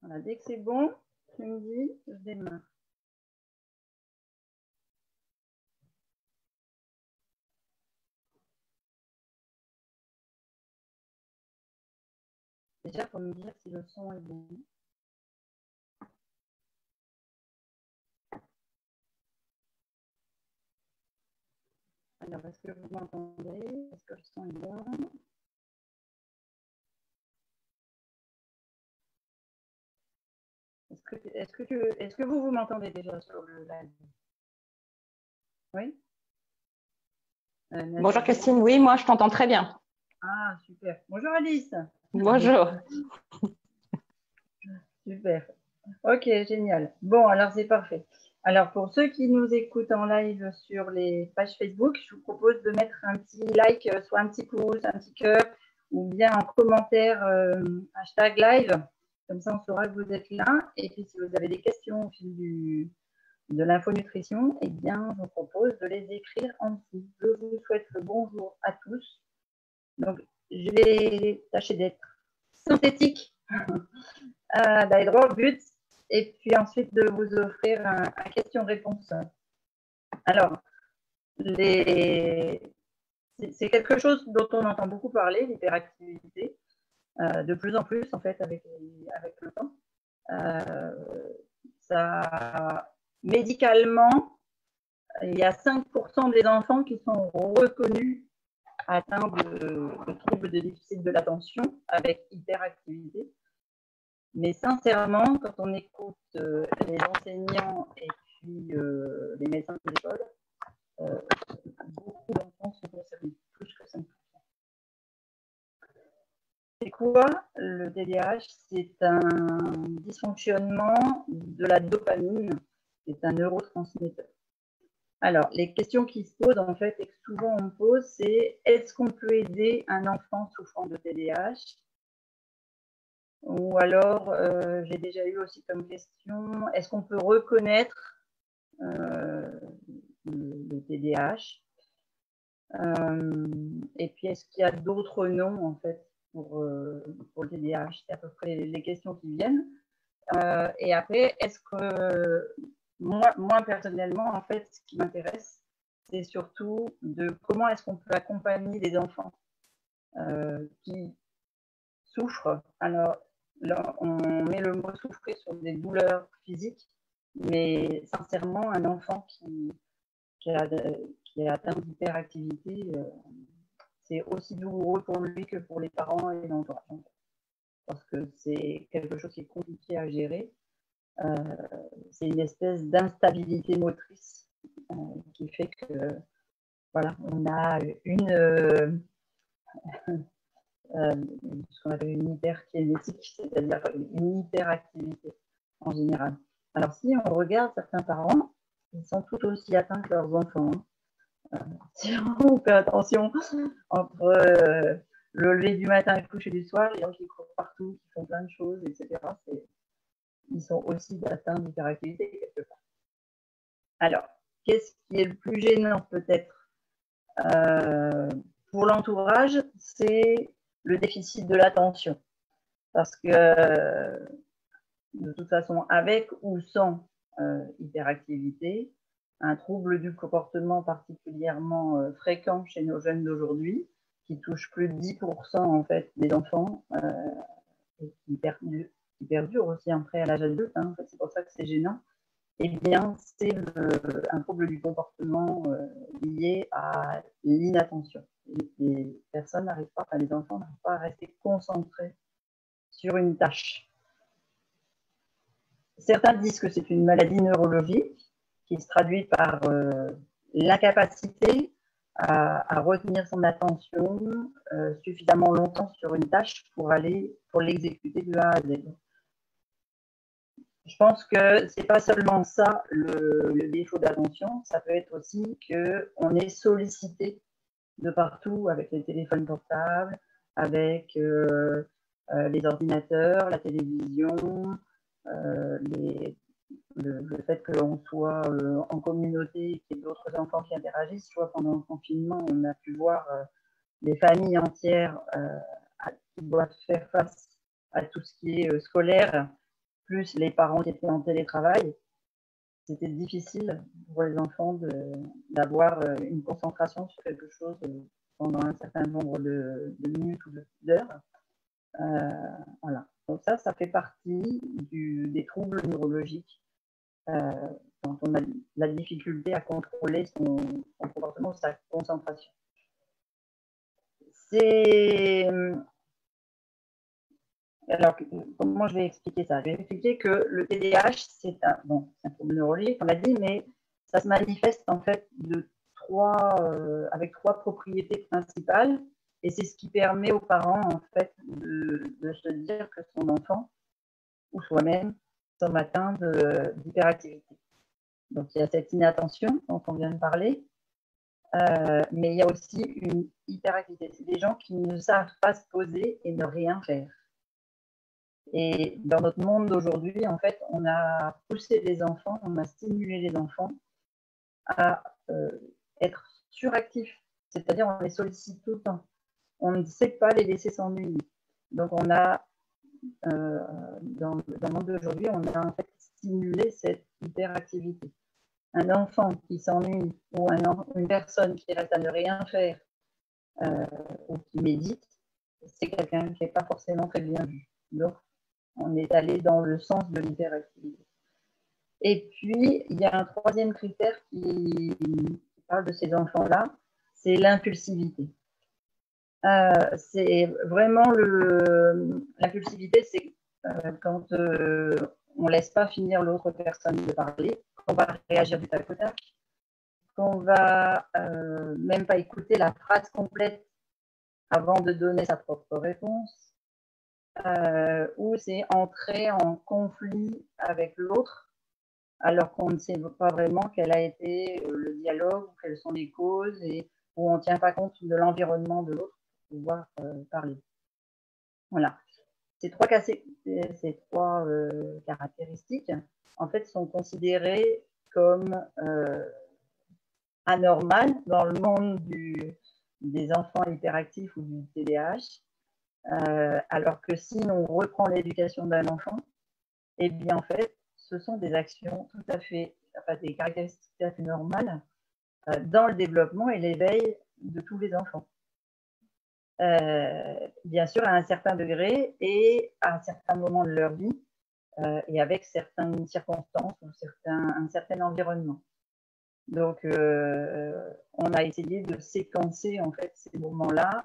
Voilà, dès que c'est bon, tu me dis, je démarre. Déjà, il faut me dire si le son est bon. Alors, est-ce que vous m'entendez? Est-ce que le son est bon? Est-ce que vous m'entendez déjà sur le live? Oui? Bonjour Christine, oui, moi je t'entends très bien. Ah, super. Bonjour Alice. Bonjour. Super. Ok, génial. Bon, alors c'est parfait. Alors, pour ceux qui nous écoutent en live sur les pages Facebook, je vous propose de mettre un petit like, soit un petit pouce, un petit cœur, ou bien en commentaire hashtag live. Comme ça, on saura que vous êtes là. Et puis, si vous avez des questions au fil de l'infonutrition, eh bien, je vous propose de les écrire en dessous. Je vous souhaite le bonjour à tous. Donc, je vais tâcher d'être synthétique, d'aller droit au but, et puis ensuite de vous offrir un question-réponse. Alors, c'est quelque chose dont on entend beaucoup parler, l'hyperactivité, de plus en plus, en fait, avec le temps. Médicalement, il y a 5% des enfants qui sont reconnus atteints de troubles de déficit de l'attention avec hyperactivité. Mais sincèrement, quand on écoute les enseignants et puis les médecins de l'école, beaucoup d'enfants sont concernés, plus que 5%. C'est quoi le TDAH? C'est un dysfonctionnement de la dopamine, c'est un neurotransmetteur. Alors, les questions qui se posent, en fait, et que souvent on pose, c'est est-ce qu'on peut aider un enfant souffrant de TDAH? Ou alors, j'ai déjà eu aussi comme question, est-ce qu'on peut reconnaître le TDAH? Et puis, est-ce qu'il y a d'autres noms, en fait, pour le TDAH? C'est à peu près les questions qui viennent. Et après, est-ce que moi, personnellement, en fait, ce qui m'intéresse, c'est surtout de comment est-ce qu'on peut accompagner des enfants qui souffrent. Alors, là, on met le mot souffrir sur des douleurs physiques, mais sincèrement, un enfant qui est atteint d'hyperactivité, c'est aussi douloureux pour lui que pour les parents et l'entourage. Parce que c'est quelque chose qui est compliqué à gérer. C'est une espèce d'instabilité motrice qui fait que, voilà, on a ce qu'on appelle une hyperkinétique, c'est-à-dire une hyperactivité en général. Alors, si on regarde certains parents, ils sont tout aussi atteints que leurs enfants. Si on fait attention entre le lever du matin et le coucher du soir, les gens qui courent partout, qui font plein de choses, etc., ils sont aussi atteints d'hyperactivité quelque part. Alors, qu'est-ce qui est le plus gênant peut-être pour l'entourage? C'est le déficit de l'attention. Parce que de toute façon, avec ou sans hyperactivité, un trouble du comportement particulièrement fréquent chez nos jeunes d'aujourd'hui, qui touche plus de 10% en fait des enfants, et qui perdure aussi après à l'âge adulte, hein, en fait, c'est pour ça que c'est gênant. Eh bien, c'est un trouble du comportement lié à l'inattention. Les personnes n'arrivent pas, enfin les enfants n'arrivent pas à rester concentrés sur une tâche. Certains disent que c'est une maladie neurologique qui se traduit par l'incapacité à retenir son attention suffisamment longtemps sur une tâche pour l'exécuter de A à Z. Je pense que c'est pas seulement ça le défaut d'attention, ça peut être aussi qu'on est sollicité de partout avec les téléphones portables, avec les ordinateurs, la télévision, le fait que l'on soit en communauté, qu'il y ait d'autres enfants qui interagissent. Tu vois, pendant le confinement, on a pu voir des familles entières qui doivent faire face à tout ce qui est scolaire plus les parents qui étaient en télétravail, c'était difficile pour les enfants d'avoir une concentration sur quelque chose pendant un certain nombre de minutes ou d'heures. Voilà. Donc ça fait partie des troubles neurologiques quand on a la difficulté à contrôler son comportement, sa concentration. Alors, comment je vais expliquer ça? Je vais expliquer que le TDAH, c'est un trouble neurologique, on l'a dit, mais ça se manifeste en fait avec trois propriétés principales, et c'est ce qui permet aux parents en fait de se dire que son enfant ou soi-même sont atteints d'hyperactivité. Donc il y a cette inattention dont on vient de parler, mais il y a aussi une hyperactivité. C'est des gens qui ne savent pas se poser et ne rien faire. Et dans notre monde d'aujourd'hui, en fait, on a poussé les enfants, on a stimulé les enfants à être suractifs, c'est-à-dire on les sollicite tout le temps. On ne sait pas les laisser s'ennuyer. Donc on a, dans le monde d'aujourd'hui, on a en fait stimulé cette hyperactivité. Un enfant qui s'ennuie ou une personne qui reste à ne rien faire ou qui médite, c'est quelqu'un qui n'est pas forcément très bien vu. Donc, on est allé dans le sens de l'hyperactivité. Et puis, il y a un troisième critère qui parle de ces enfants-là, c'est l'impulsivité. C'est vraiment l'impulsivité, c'est quand on ne laisse pas finir l'autre personne de parler, qu'on va réagir du tac au tac, qu'on va même pas écouter la phrase complète avant de donner sa propre réponse, ou c'est entrer en conflit avec l'autre alors qu'on ne sait pas vraiment quel a été le dialogue, quelles sont les causes, et où on ne tient pas compte de l'environnement de l'autre pour pouvoir parler. Voilà. Ces trois caractéristiques, en fait, sont considérées comme anormales dans le monde des enfants hyperactifs ou du TDAH, alors que si on reprend l'éducation d'un enfant, eh bien, en fait, ce sont des actions tout à fait, des caractéristiques tout à fait normales dans le développement et l'éveil de tous les enfants. Bien sûr, à un certain degré et à un certain moment de leur vie, et avec certaines circonstances ou un certain environnement. Donc, on a essayé de séquencer en fait ces moments-là.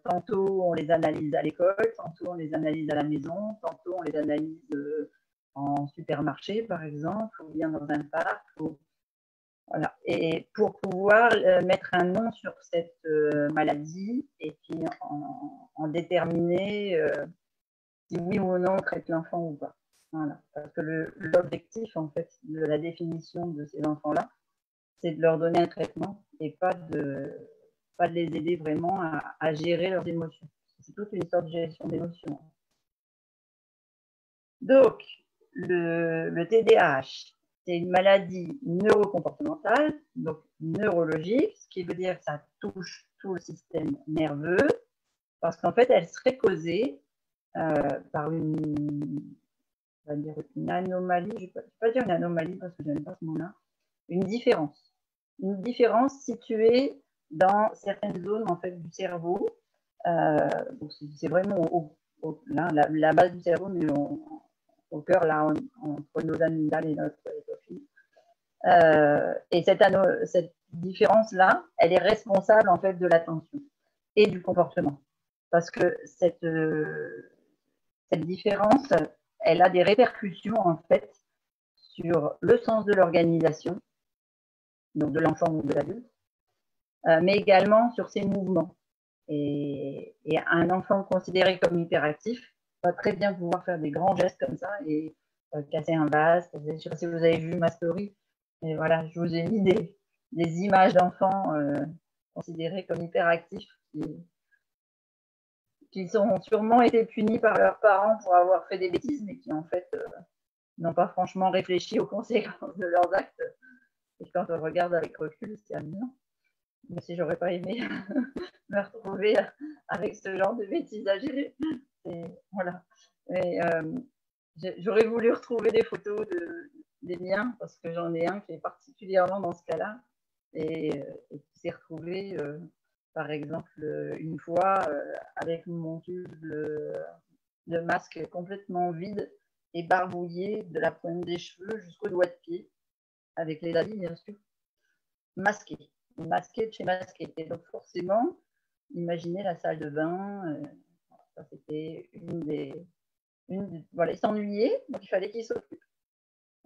Tantôt, on les analyse à l'école, tantôt, on les analyse à la maison, tantôt, on les analyse en supermarché, par exemple, ou bien dans un parc. Voilà. Et pour pouvoir mettre un nom sur cette maladie et puis en déterminer si oui ou non on traite l'enfant ou pas. Voilà. Parce que l'objectif, en fait, de la définition de ces enfants-là, c'est de leur donner un traitement et pas de les aider vraiment à gérer leurs émotions. C'est toute une sorte de gestion d'émotions. Donc, le TDAH, c'est une maladie neurocomportementale, donc neurologique, ce qui veut dire que ça touche tout le système nerveux, parce qu'en fait, elle serait causée par une anomalie, je ne vais pas dire une anomalie parce que je n'aime pas ce mot-là, une différence située dans certaines zones en fait, du cerveau. C'est vraiment la base du cerveau, mais au cœur, là, entre nos amygdales et notre étophile. Et cette différence-là, elle est responsable en fait de l'attention et du comportement. Parce que cette différence, elle a des répercussions en fait sur le sens de l'organisation, donc de l'enfant ou de l'adulte, mais également sur ses mouvements. Et un enfant considéré comme hyperactif va très bien pouvoir faire des grands gestes comme ça et casser un vase. Je ne sais pas si vous avez vu ma story, mais voilà, je vous ai mis des images d'enfants considérés comme hyperactifs qui ont sûrement été punis par leurs parents pour avoir fait des bêtises, mais qui en fait n'ont pas franchement réfléchi aux conséquences de leurs actes. Et quand on regarde avec recul, c'est amusant. Mais si j'aurais pas aimé me retrouver avec ce genre de bêtises à gérer. Voilà. J'aurais voulu retrouver des photos des miens parce que j'en ai un qui est particulièrement dans ce cas-là et qui s'est retrouvé, par exemple, une fois avec mon tube de masque complètement vide et barbouillé de la pointe des cheveux jusqu'au doigt de pied, avec les habits bien sûr, masqué de chez masqué. Et donc forcément, imaginez la salle de bain, ça c'était voilà, il s'ennuyait, donc il fallait qu'il s'occupe.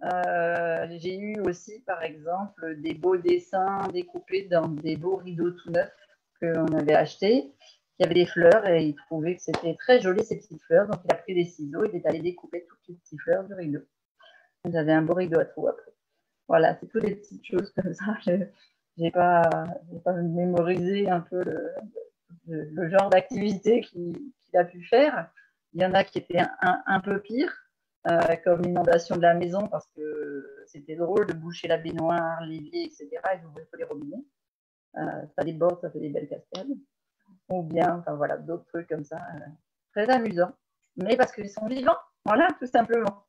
J'ai eu aussi, par exemple, des beaux dessins découpés dans des beaux rideaux tout neufs qu'on avait achetés. Il y avait des fleurs et il trouvait que c'était très joli ces petites fleurs. Donc il a pris des ciseaux, il est allé découper toutes les petites fleurs du rideau. J'avais un beau rideau à trous après. Voilà, c'est toutes des petites choses comme ça. Je n'ai pas mémorisé un peu le genre d'activité qu'il a pu faire. Il y en a qui étaient un peu pires, comme l'inondation de la maison, parce que c'était drôle de boucher la baignoire, l'évier, etc. et d'ouvrir les robinets. Ça déborde, ça fait des belles cascades. Ou bien, enfin voilà, d'autres trucs comme ça, très amusants. Mais parce qu'ils sont vivants, voilà, tout simplement.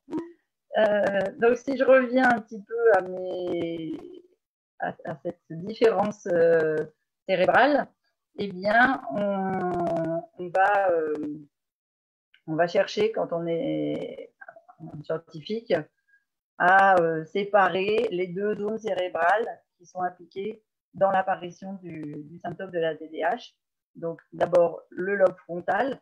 Donc, si je reviens un petit peu à cette différence cérébrale, eh bien, on va chercher, quand on est scientifique, à séparer les deux zones cérébrales qui sont impliquées dans l'apparition du symptôme de la TDAH. Donc, d'abord, le lobe frontal,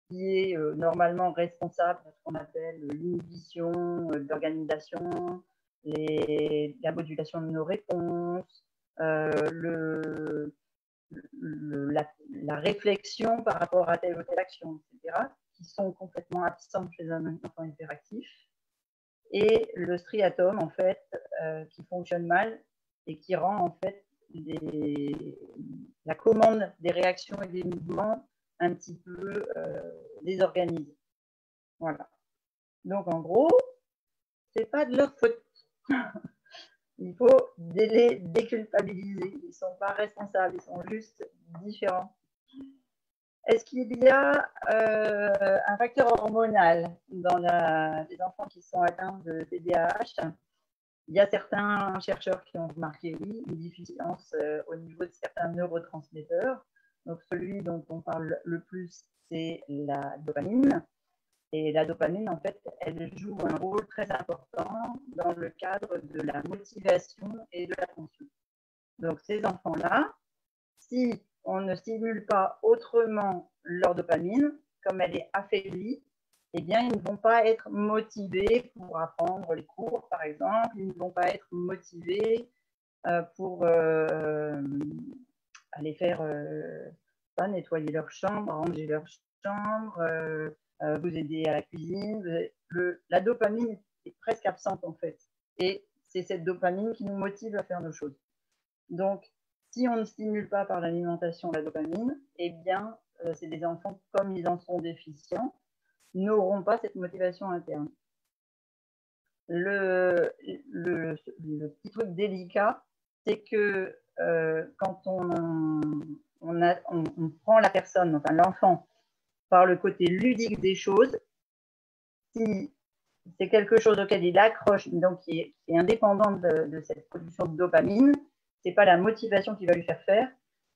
qui est normalement responsable de ce qu'on appelle l'inhibition d'organisation, la modulation de nos réponses, la réflexion par rapport à telle ou telle action, etc., qui sont complètement absents chez un enfant hyperactif. Et le striatum, en fait, qui fonctionne mal et qui rend, en fait, la commande des réactions et des mouvements un petit peu désorganisés. Voilà. Donc, en gros, c'est pas de leur faute. Il faut les déculpabiliser. Ils ne sont pas responsables, ils sont juste différents. Est-ce qu'il y a un facteur hormonal dans les enfants qui sont atteints de TDAH? Il y a certains chercheurs qui ont remarqué, oui, une déficience au niveau de certains neurotransmetteurs. Donc, celui dont on parle le plus, c'est la dopamine. Et la dopamine, en fait, elle joue un rôle très important dans le cadre de la motivation et de l'attention. Donc, ces enfants-là, si on ne stimule pas autrement leur dopamine, comme elle est affaiblie, eh bien, ils ne vont pas être motivés pour apprendre les cours, par exemple. Ils ne vont pas être motivés pour aller faire nettoyer leur chambre, ranger leur chambre, vous aider à la cuisine. La dopamine est presque absente, en fait. Et c'est cette dopamine qui nous motive à faire nos choses. Donc, si on ne stimule pas par l'alimentation la dopamine, eh bien, c'est des enfants, comme ils en sont déficients, n'auront pas cette motivation interne. Le petit truc délicat, c'est que quand on prend la personne, enfin l'enfant, par le côté ludique des choses, si c'est quelque chose auquel il accroche, donc qui est indépendant de cette production de dopamine, c'est pas la motivation qui va lui faire faire,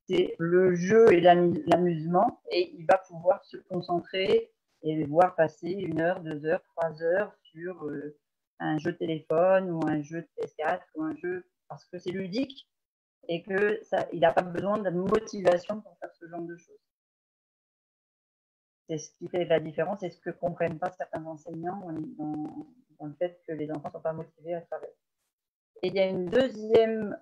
c'est le jeu et l'amusement, et il va pouvoir se concentrer et voir passer 1 heure, 2 heures, 3 heures sur un jeu de téléphone ou un jeu de PS4 ou un jeu parce que c'est ludique et que il n'a pas besoin de motivation pour faire ce genre de choses. C'est ce qui fait la différence et ce que ne comprennent pas certains enseignants dans le fait que les enfants ne sont pas motivés à travailler. Et il y a une deuxième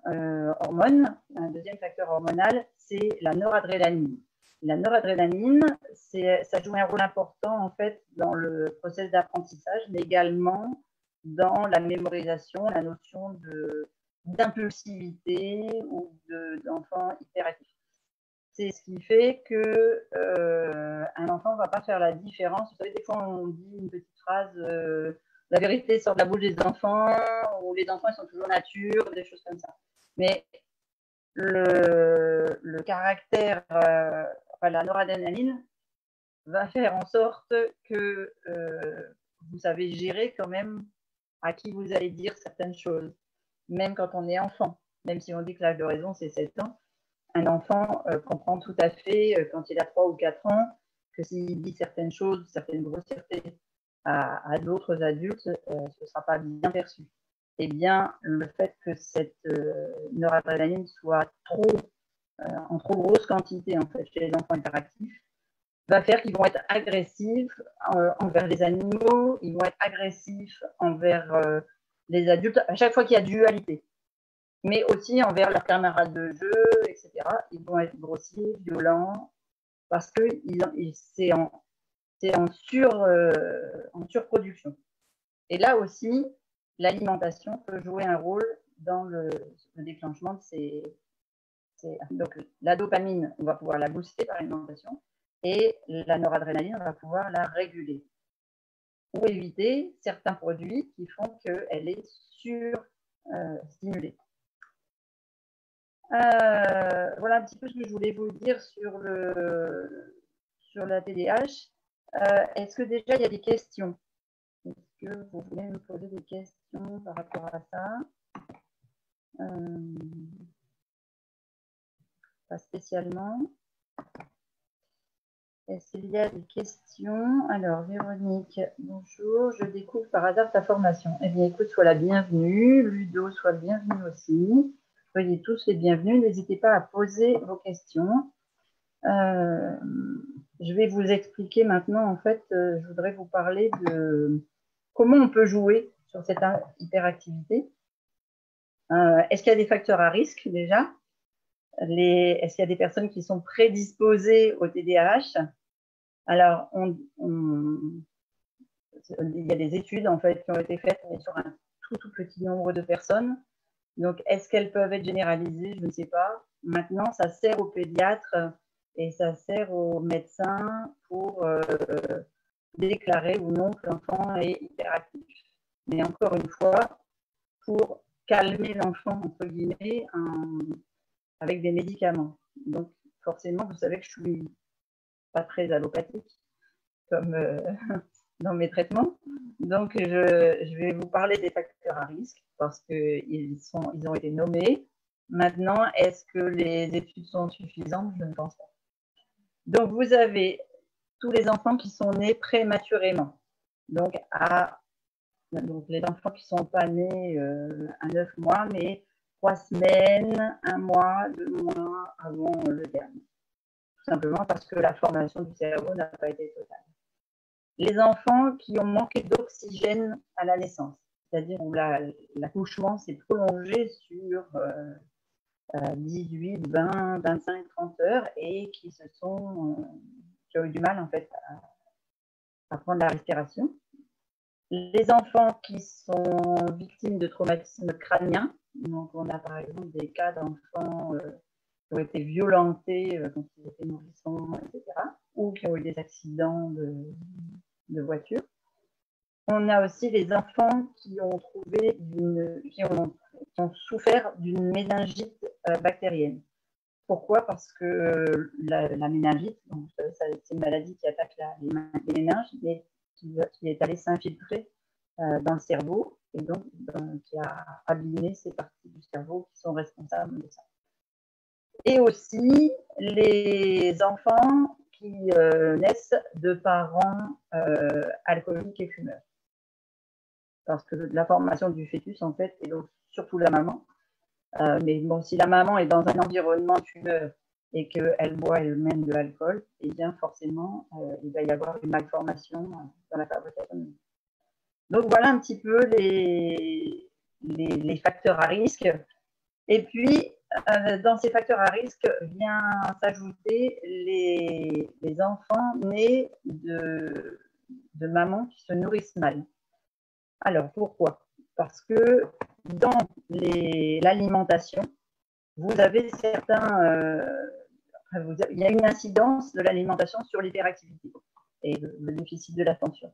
hormone, un deuxième facteur hormonal, c'est la noradrénaline. La noradrénaline, ça joue un rôle important en fait dans le processus d'apprentissage, mais également dans la mémorisation, la notion d'impulsivité ou d'enfant hyperactif. C'est ce qui fait qu'un enfant ne va pas faire la différence. Vous savez, des fois, on dit une petite phrase la vérité sort de la bouche des enfants, ou les enfants ils sont toujours nature, des choses comme ça. Mais le caractère, la noradrénaline va faire en sorte que vous savez gérer quand même à qui vous allez dire certaines choses, même quand on est enfant. Même si on dit que l'âge de raison, c'est 7 ans, un enfant comprend tout à fait, quand il a 3 ou 4 ans, que s'il dit certaines choses, certaines grossièretés à d'autres adultes, ce ne sera pas bien perçu. Eh bien, le fait que cette noradrénaline soit en trop grosse quantité en fait, chez les enfants hyperactifs, va faire qu'ils vont être agressifs envers les animaux, ils vont être agressifs envers les adultes, à chaque fois qu'il y a dualité, mais aussi envers leurs camarades de jeu, etc. Ils vont être grossiers, violents, parce que c'est en surproduction. Et là aussi, l'alimentation peut jouer un rôle dans le déclenchement de ces. Donc, la dopamine, on va pouvoir la booster par l'alimentation, et la noradrénaline, on va pouvoir la réguler. Ou éviter certains produits qui font qu'elle est surstimulée. Voilà un petit peu ce que je voulais vous dire sur la TDAH. Est-ce que déjà il y a des questions? Est-ce que vous voulez me poser des questions par rapport à ça? Pas spécialement. Est-ce qu'il y a des questions? Alors, Véronique, bonjour. Je découvre par hasard ta formation. Eh bien, écoute, sois la bienvenue. Ludo, sois le bienvenu aussi. Soyez tous les bienvenus. N'hésitez pas à poser vos questions. Je vais vous expliquer maintenant, en fait, je voudrais vous parler de comment on peut jouer sur cette hyperactivité. Est-ce qu'il y a des facteurs à risque déjà? Est-ce qu'il y a des personnes qui sont prédisposées au TDAH? Alors, il y a des études en fait qui ont été faites sur un tout petit nombre de personnes. Donc, est-ce qu'elles peuvent être généralisées? Je ne sais pas. Maintenant, ça sert aux pédiatres et ça sert aux médecins pour déclarer ou non que l'enfant est hyperactif. Mais encore une fois, pour calmer l'enfant, entre guillemets, avec des médicaments. Donc, forcément, vous savez que je ne suis pas très allopathique comme dans mes traitements. Donc, je vais vous parler des facteurs à risque parce qu'ils ont été nommés. Maintenant, est-ce que les études sont suffisantes? Je ne pense pas. Donc, vous avez tous les enfants qui sont nés prématurément. Donc, les enfants qui ne sont pas nés à 9 mois, mais 3 semaines, 1 mois, 2 mois avant le terme. Tout simplement parce que la formation du cerveau n'a pas été totale. Les enfants qui ont manqué d'oxygène à la naissance, c'est-à-dire où l'accouchement s'est prolongé sur 18, 20, 25, 30 heures et qui ont eu du mal en fait à prendre la respiration. Les enfants qui sont victimes de traumatismes crâniens, donc on a par exemple des cas d'enfants qui ont été violentés quand ils étaient nourrissons, etc., ou qui ont eu des accidents de voiture. On a aussi les enfants qui ont souffert d'une méningite bactérienne. Pourquoi? Parce que la méningite, c'est une maladie qui attaque les méninges, mais qui est allée s'infiltrer dans le cerveau et donc qui a abîmé ces parties du cerveau qui sont responsables de ça. Et aussi les enfants qui naissent de parents alcooliques et fumeurs. Parce que la formation du fœtus, en fait, et donc surtout la maman, mais bon, si la maman est dans un environnement fumeur et qu'elle boit elle-même de l'alcool, eh bien forcément, il va y avoir une malformation dans la fabrication. Donc voilà un petit peu les facteurs à risque. Et puis, dans ces facteurs à risque vient s'ajouter les enfants nés de mamans qui se nourrissent mal. Alors, pourquoi? Parce que dans l'alimentation, vous avez il y a une incidence de l'alimentation sur l'hyperactivité et le déficit de l'attention.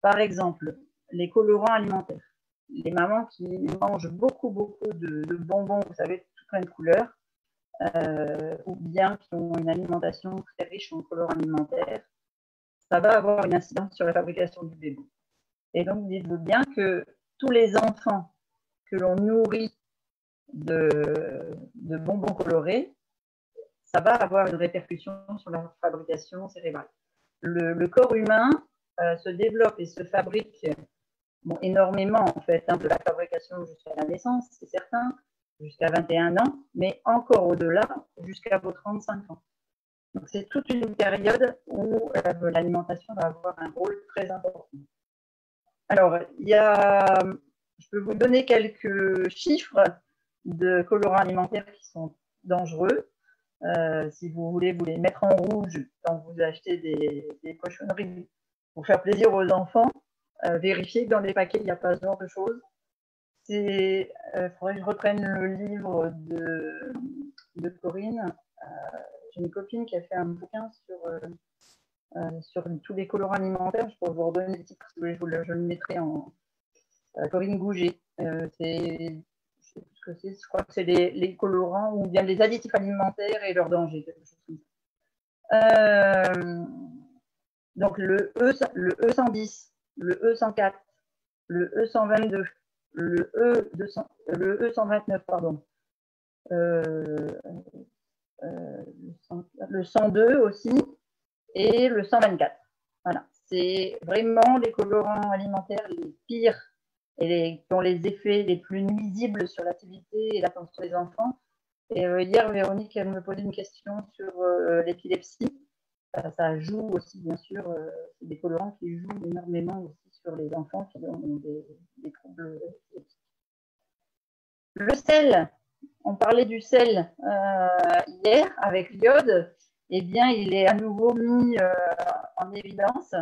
Par exemple, les colorants alimentaires. Les mamans qui mangent beaucoup de bonbons, vous savez, de toutes plein de couleurs, ou bien qui ont une alimentation très riche en colorants alimentaires, ça va avoir une incidence sur la fabrication du bébé. Et donc, dites-vous bien que tous les enfants que l'on nourrit de bonbons colorés, ça va avoir une répercussion sur la fabrication cérébrale. Le corps humain se développe et se fabrique énormément, en fait, de la fabrication jusqu'à la naissance, c'est certain, jusqu'à 21 ans, mais encore au-delà, jusqu'à vos 35 ans. Donc, c'est toute une période où l'alimentation va avoir un rôle très important. Alors, je peux vous donner quelques chiffres de colorants alimentaires qui sont dangereux. Si vous voulez vous les mettre en rouge quand vous achetez des cochonneries pour faire plaisir aux enfants, vérifiez que dans les paquets, il n'y a pas ce genre de choses. Il faudrait que je reprenne le livre de Corinne. J'ai une copine qui a fait un bouquin sur tous les colorants alimentaires. Je pourrais vous redonner le titre, je le mettrai en Corinne Gouget. Je crois que c'est les colorants ou bien les additifs alimentaires et leurs dangers, quelque chose comme ça. Donc le E110, le E104, le E122, le E129, pardon, le 102 aussi, et le 124. Voilà, c'est vraiment les colorants alimentaires les pires et qui ont les effets les plus nuisibles sur l'activité et l'attention des enfants. Et hier, Véronique, elle me posait une question sur l'épilepsie. Ça joue aussi, bien sûr, c'est des colorants qui jouent énormément aussi sur les enfants qui ont des troubles épileptiques. Le sel, on parlait du sel hier avec l'iode. Eh bien, il est à nouveau mis en évidence.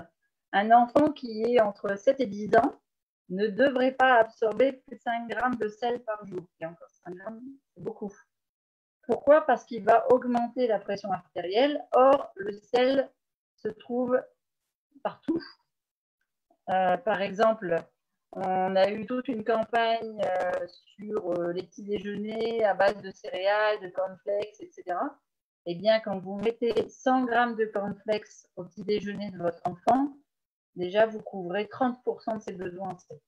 Un enfant qui est entre 7 et 10 ans ne devrait pas absorber plus de 5 grammes de sel par jour. Et encore 5 grammes, c'est beaucoup. Pourquoi? Parce qu'il va augmenter la pression artérielle. Or, le sel se trouve partout. Par exemple, on a eu toute une campagne sur les petits déjeuners à base de céréales, de cornflakes, etc. Eh bien, quand vous mettez 100 grammes de cornflakes au petit déjeuner de votre enfant, déjà, vous couvrez 30% de ses besoins en sel.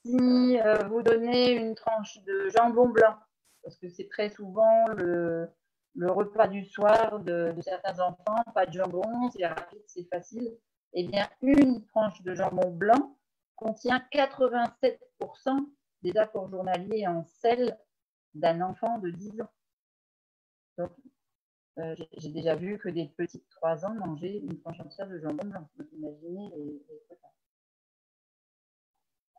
Si vous donnez une tranche de jambon blanc, parce que c'est très souvent le repas du soir de certains enfants, pas de jambon, c'est rapide, c'est facile, eh bien, une tranche de jambon blanc contient 87% des apports journaliers en sel d'un enfant de 10 ans. Donc, j'ai déjà vu que des petits de 3 ans mangeaient une tranche entière de jambon blanc. Donc, imaginez les repas.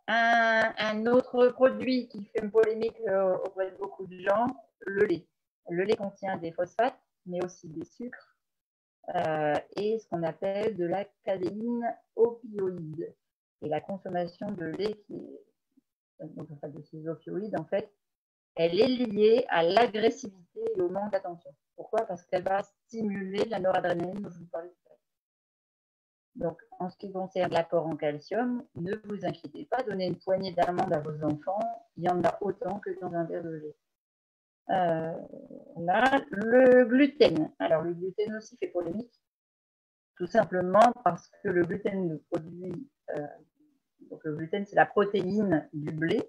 Un autre produit qui fait une polémique auprès de beaucoup de gens, le lait. Le lait contient des phosphates, mais aussi des sucres et ce qu'on appelle de la cadéine opioïde. Et la consommation de lait, de ces opioïdes, en fait, elle est liée à l'agressivité et au manque d'attention. Pourquoi? Parce qu'elle va stimuler la noradrénaline dont je vous parlais tout à l'heure. Donc, en ce qui concerne l'apport en calcium, ne vous inquiétez pas, donnez une poignée d'amandes à vos enfants, il y en a autant que dans un verre de lait. Là, le gluten. Alors, le gluten aussi fait polémique, tout simplement parce que le gluten, donc le gluten, c'est la protéine du blé,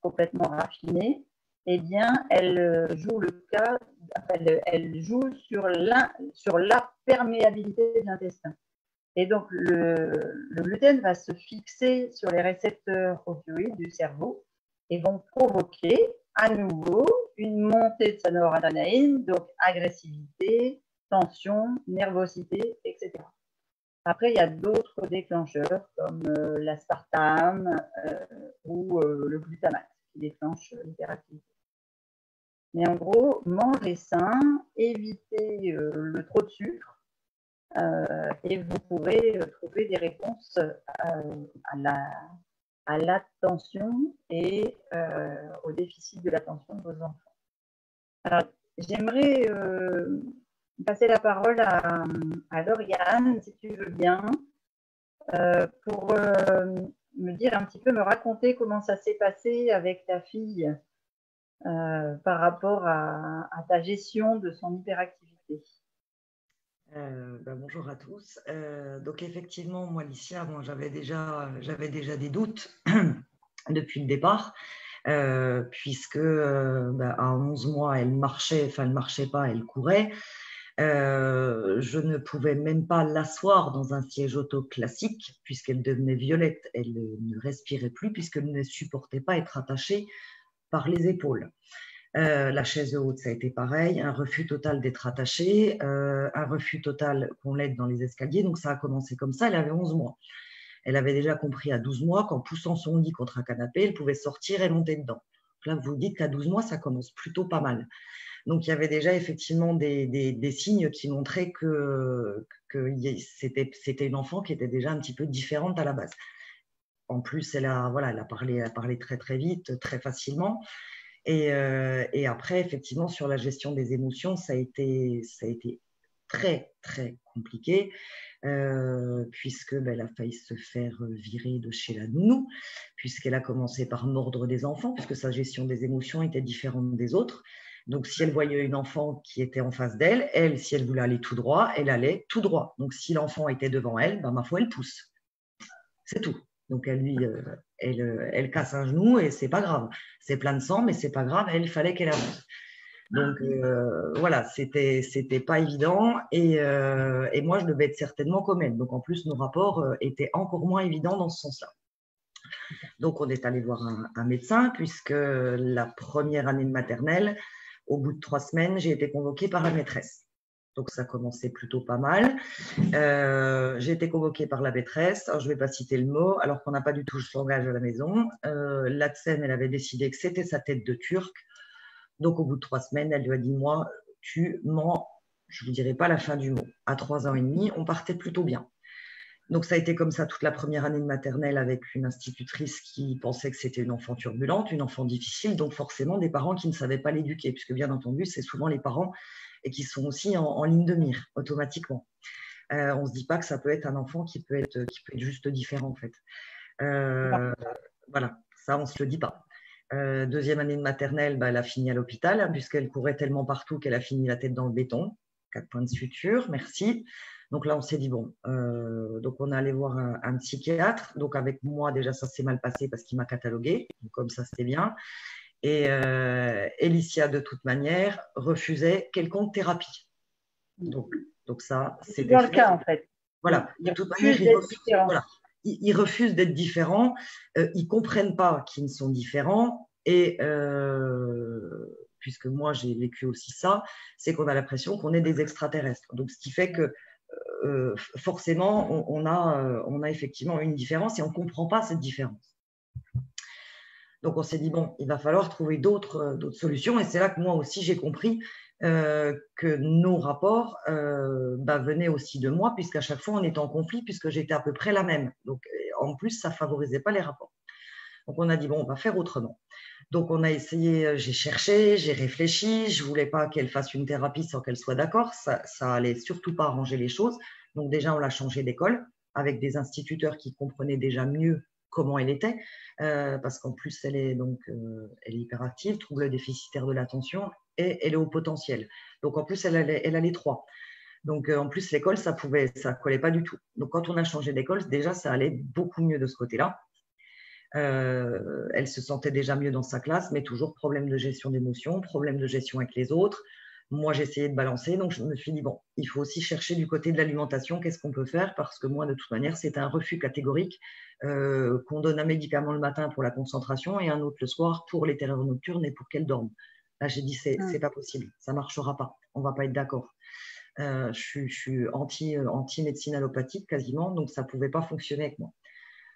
complètement raffinée. Eh bien, elle joue sur la perméabilité de l'intestin. Et donc, le gluten va se fixer sur les récepteurs opioïdes du cerveau et vont provoquer à nouveau une montée de sa noradrénaline, donc agressivité, tension, nervosité, etc. Après, il y a d'autres déclencheurs comme l'aspartame ou le glutamate qui déclenchent l'hyperactivité. Mais en gros, mangez sain, évitez le trop de sucre. Et vous pourrez trouver des réponses à l'attention et au déficit de l'attention de vos enfants. Alors, j'aimerais passer la parole à Lauriane, si tu veux bien, pour me raconter comment ça s'est passé avec ta fille par rapport à ta gestion de son hyperactivité. Bonjour à tous. Donc effectivement, moi, Licia, j'avais déjà des doutes depuis le départ, puisque à 11 mois, elle marchait pas, elle courait. Je ne pouvais même pas l'asseoir dans un siège auto classique, puisqu'elle devenait violette. Elle ne respirait plus, puisqu'elle ne supportait pas être attachée par les épaules. La chaise haute, ça a été pareil, un refus total d'être attachée, un refus total qu'on l'aide dans les escaliers. Donc, ça a commencé comme ça. Elle avait 11 mois. Elle avait déjà compris à 12 mois qu'en poussant son lit contre un canapé, elle pouvait sortir et monter dedans. Donc là, vous vous dites qu'à 12 mois, ça commence plutôt pas mal. Donc, il y avait déjà effectivement des signes qui montraient que c'était une enfant qui était déjà un petit peu différente à la base. En plus, elle a parlé très, très vite, très facilement. Et après, effectivement, sur la gestion des émotions, ça a été très, très compliqué, puisque elle a failli se faire virer de chez la nounou, puisqu'elle a commencé par mordre des enfants, puisque sa gestion des émotions était différente des autres. Donc, si elle voyait une enfant qui était en face d'elle, elle, si elle voulait aller tout droit, elle allait tout droit. Donc, si l'enfant était devant elle, ma foi, elle pousse. C'est tout. Donc, elle casse un genou et c'est pas grave. C'est plein de sang, mais c'est pas grave. Il fallait qu'elle avance. Donc, voilà, c'était pas évident. Et moi, je devais être certainement comme elle. Donc, en plus, nos rapports étaient encore moins évidents dans ce sens-là. Donc, on est allé voir un médecin, puisque la première année de maternelle, au bout de 3 semaines, j'ai été convoquée par la maîtresse. Donc, ça commençait plutôt pas mal. J'ai été convoquée par la maîtresse. Alors, je ne vais pas citer le mot, alors qu'on n'a pas du tout ce langage à la maison. L'ATSEM, elle avait décidé que c'était sa tête de turc. Donc, au bout de 3 semaines, elle lui a dit, moi, tu mens, je ne vous dirai pas la fin du mot. À 3 ans et demi, on partait plutôt bien. Donc, ça a été comme ça toute la première année de maternelle avec une institutrice qui pensait que c'était une enfant turbulente, une enfant difficile, donc forcément des parents qui ne savaient pas l'éduquer, puisque bien entendu, c'est souvent les parents et qui sont aussi en ligne de mire automatiquement. On ne se dit pas que ça peut être un enfant qui peut être juste différent, en fait. Voilà, ça, on ne se le dit pas. Deuxième année de maternelle, elle a fini à l'hôpital, hein, puisqu'elle courait tellement partout qu'elle a fini la tête dans le béton. 4 points de suture, merci. Donc là, on s'est dit, bon, donc on est allé voir un psychiatre. Donc avec moi, déjà, ça s'est mal passé parce qu'il m'a catalogué. Donc, comme ça, c'était bien. Et Elicia, de toute manière, refusait quelconque thérapie. Donc ça, c'était dans le cas, en fait. Voilà, de toute manière, ils refusent d'être différents. Ils ne comprennent pas qu'ils ne sont différents. Et puisque moi, j'ai vécu aussi ça, c'est qu'on a l'impression qu'on est des extraterrestres. Donc, ce qui fait que forcément, on a effectivement une différence et on ne comprend pas cette différence. Donc, on s'est dit, bon, il va falloir trouver d'autres solutions. Et c'est là que moi aussi, j'ai compris que nos rapports venaient aussi de moi, puisqu'à chaque fois, on était en conflit, puisque j'étais à peu près la même. Donc, en plus, ça ne favorisait pas les rapports. Donc, on a dit, bon, on va faire autrement. Donc, on a essayé, j'ai cherché, j'ai réfléchi. Je ne voulais pas qu'elle fasse une thérapie sans qu'elle soit d'accord. Ça allait surtout pas arranger les choses. Donc, déjà, on l'a changé d'école avec des instituteurs qui comprenaient déjà mieux comment elle était, parce qu'en plus, elle est hyperactive, trouble déficitaire de l'attention et elle est au potentiel. Donc, en plus, elle a les 3. Donc, en plus, l'école, ça collait pas du tout. Donc, quand on a changé d'école, déjà, ça allait beaucoup mieux de ce côté-là. Elle se sentait déjà mieux dans sa classe, mais toujours problème de gestion d'émotions, problème de gestion avec les autres. Moi, j'essayais de balancer, donc je me suis dit, bon, il faut aussi chercher du côté de l'alimentation, qu'est-ce qu'on peut faire, parce que moi, de toute manière, c'est un refus catégorique qu'on donne un médicament le matin pour la concentration et un autre le soir pour les terreurs nocturnes et pour qu'elle dorme. Là, j'ai dit, c'est pas possible, ça marchera pas, on va pas être d'accord. Je suis anti-médecine allopathique quasiment, donc ça pouvait pas fonctionner avec moi.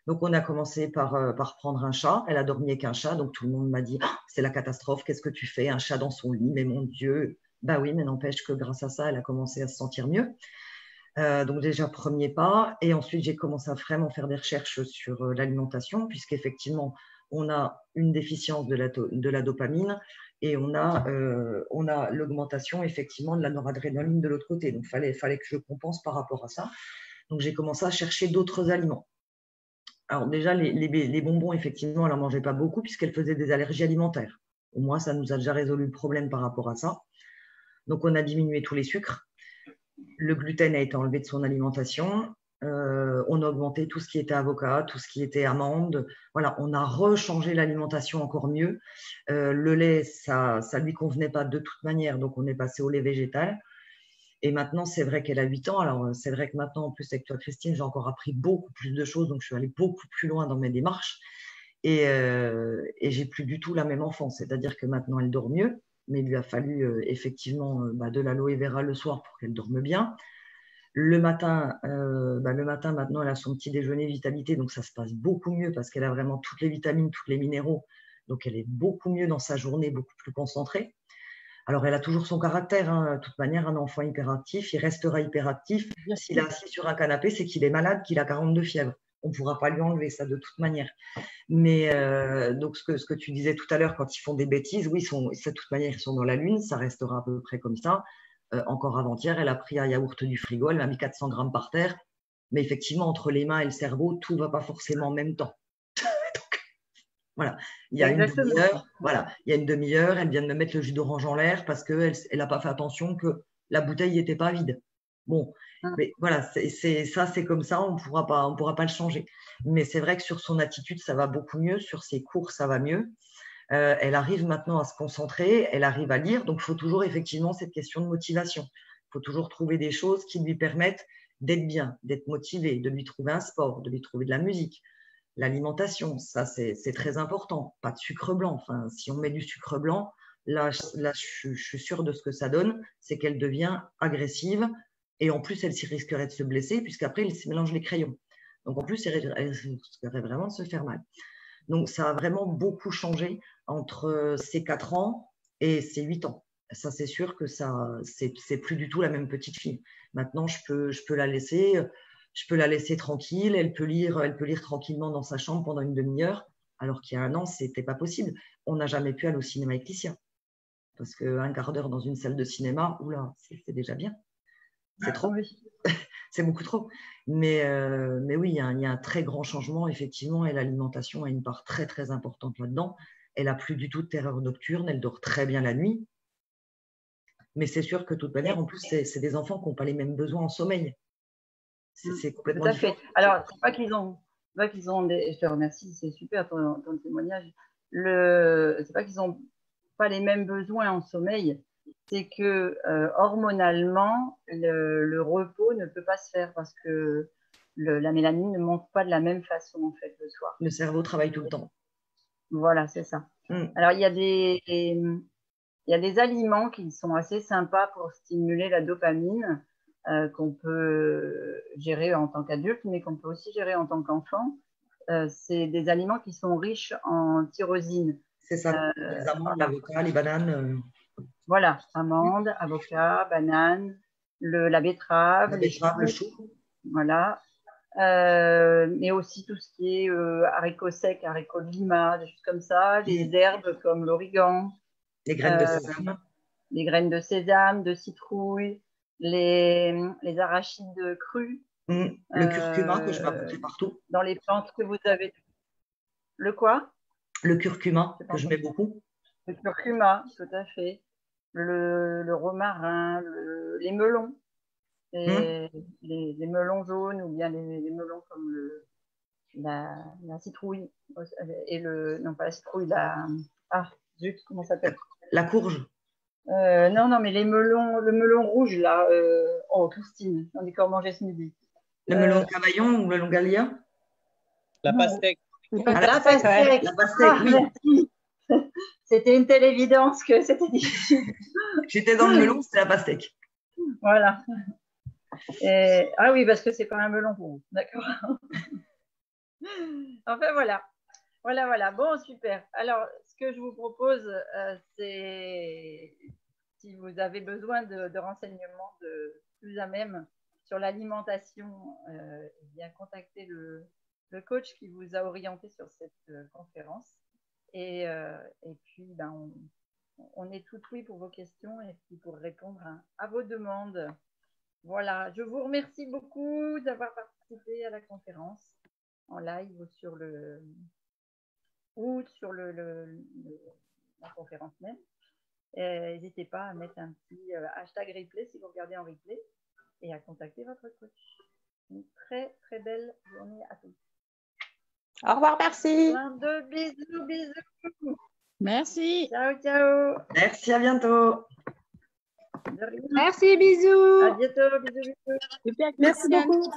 Donc, on a commencé par prendre un chat. Elle a dormi avec un chat, donc tout le monde m'a dit oh, c'est la catastrophe, qu'est-ce que tu fais, un chat dans son lit, mais mon Dieu. Bah oui, mais n'empêche que grâce à ça, elle a commencé à se sentir mieux. Donc déjà, premier pas. Et ensuite, j'ai commencé à vraiment faire des recherches sur l'alimentation, puisqu'effectivement, on a une déficience de la dopamine et on a l'augmentation effectivement de la noradrénaline de l'autre côté. Donc, il fallait que je compense par rapport à ça. Donc, j'ai commencé à chercher d'autres aliments. Alors déjà, les bonbons, effectivement, elle n'en mangeait pas beaucoup puisqu'elle faisait des allergies alimentaires. Au moins, ça nous a déjà résolu le problème par rapport à ça. Donc, on a diminué tous les sucres. Le gluten a été enlevé de son alimentation. On a augmenté tout ce qui était avocat, tout ce qui était amande. Voilà, on a rechangé l'alimentation encore mieux. Le lait, ça lui convenait pas de toute manière, donc on est passé au lait végétal. Et maintenant, c'est vrai qu'elle a 8 ans. Alors, c'est vrai que maintenant, en plus, avec toi, Christine, j'ai encore appris beaucoup plus de choses. Donc, je suis allée beaucoup plus loin dans mes démarches. Et j'ai plus du tout la même enfance. C'est-à-dire que maintenant, elle dort mieux. Mais il lui a fallu effectivement de l'aloe vera le soir pour qu'elle dorme bien. Le matin, maintenant, elle a son petit déjeuner vitalité. Donc, ça se passe beaucoup mieux parce qu'elle a vraiment toutes les vitamines, tous les minéraux. Donc, elle est beaucoup mieux dans sa journée, beaucoup plus concentrée. Alors, elle a toujours son caractère. Hein. De toute manière, un enfant hyperactif, il restera hyperactif. S'il est assis sur un canapé, c'est qu'il est malade, qu'il a 42 fièvres. On ne pourra pas lui enlever ça de toute manière. Mais donc, ce que tu disais tout à l'heure, quand ils font des bêtises, oui, de toute manière, ils sont dans la lune. Ça restera à peu près comme ça. Encore avant-hier, elle a pris un yaourt du frigo. Elle a mis 400 grammes par terre. Mais effectivement, entre les mains et le cerveau, tout ne va pas forcément en même temps. Voilà, il y a une demi-heure, il y a une demi-heure, elle vient de me mettre le jus d'orange en l'air parce qu'elle n'a pas fait attention que la bouteille n'était pas vide. Bon, mais voilà, c'est comme ça, on pourra pas le changer. Mais c'est vrai que sur son attitude, ça va beaucoup mieux, sur ses cours, ça va mieux. Elle arrive maintenant à se concentrer, elle arrive à lire, donc il faut toujours effectivement cette question de motivation. Il faut toujours trouver des choses qui lui permettent d'être bien, d'être motivée, de lui trouver un sport, de lui trouver de la musique. L'alimentation, ça c'est très important. Pas de sucre blanc. Enfin, si on met du sucre blanc, là je suis sûre de ce que ça donne, c'est qu'elle devient agressive et en plus elle s'y risquerait de se blesser puisqu'après elle se mélange les crayons. Donc en plus elle risquerait vraiment de se faire mal. Donc ça a vraiment beaucoup changé entre ses 4 ans et ses 8 ans. Ça c'est sûr que ça c'est plus du tout la même petite fille. Maintenant je peux la laisser. Je peux la laisser tranquille, elle peut lire tranquillement dans sa chambre pendant une demi-heure, alors qu'il y a un an, ce n'était pas possible. On n'a jamais pu aller au cinéma avec Licia. Parce qu'un quart d'heure dans une salle de cinéma, oula, c'est déjà bien. C'est trop. C'est beaucoup trop. Mais oui, il y a un très grand changement, effectivement, et l'alimentation a une part très, très importante là-dedans. Elle n'a plus du tout de terreur nocturne, elle dort très bien la nuit. Mais c'est sûr que de toute manière, en plus, c'est des enfants qui n'ont pas les mêmes besoins en sommeil. C'est complètement tout à fait. différent. Alors, c'est pas qu'ils ont des... Je te remercie, c'est super ton témoignage. C'est pas qu'ils n'ont pas les mêmes besoins en sommeil, c'est que hormonalement, le repos ne peut pas se faire parce que la mélanine ne monte pas de la même façon en fait le soir. Le cerveau travaille tout le temps. Voilà, c'est ça. Alors, il y a des aliments qui sont assez sympas pour stimuler la dopamine. Qu'on peut gérer en tant qu'adulte, mais qu'on peut aussi gérer en tant qu'enfant. C'est des aliments qui sont riches en tyrosine. C'est ça, les amandes, l'avocat, les bananes. Voilà, amandes, avocats, bananes, la betterave, le chou. Voilà. Mais aussi tout ce qui est haricots secs, haricots de lima, des choses comme ça, les herbes comme l'origan. Les graines de sésame. Les graines de sésame, de citrouille, les arachides crus. Le curcuma que je m'apportais partout. Dans les plantes que vous avez. Le quoi? Le curcuma que je mets beaucoup. Le curcuma, tout à fait. Le romarin, les melons. Les melons jaunes ou bien les melons comme la citrouille. Et non, pas la citrouille, zut, comment ça s'appelle? La courge. Non, mais le melon rouge, là. Christine, on est encore mangé ce midi. Le melon cavaillon ou le melon galia? La pastèque. La pastèque. La pastèque, oui. Merci. C'était une telle évidence que c'était difficile. J'étais dans le melon, c'était la pastèque. Voilà. Ah oui, parce que c'est pas un melon rouge. D'accord. Enfin, voilà. Voilà. Bon, super. Alors, ce que je vous propose, c'est, si vous avez besoin de renseignements plus à même sur l'alimentation, bien contacter le coach qui vous a orienté sur cette conférence. Et puis, on est tout oui pour vos questions et puis pour répondre à vos demandes. Voilà, je vous remercie beaucoup d'avoir participé à la conférence en live ou sur la conférence même. N'hésitez pas à mettre un petit hashtag replay si vous regardez en replay. et à contacter votre coach. Une très, très belle journée à tous. Au revoir, merci. Plein de bisous, bisous. Merci. Ciao, ciao. Merci, à bientôt. De rien. Merci, bisous. À bientôt, bisous, bisous. Super, Merci Christiane. beaucoup.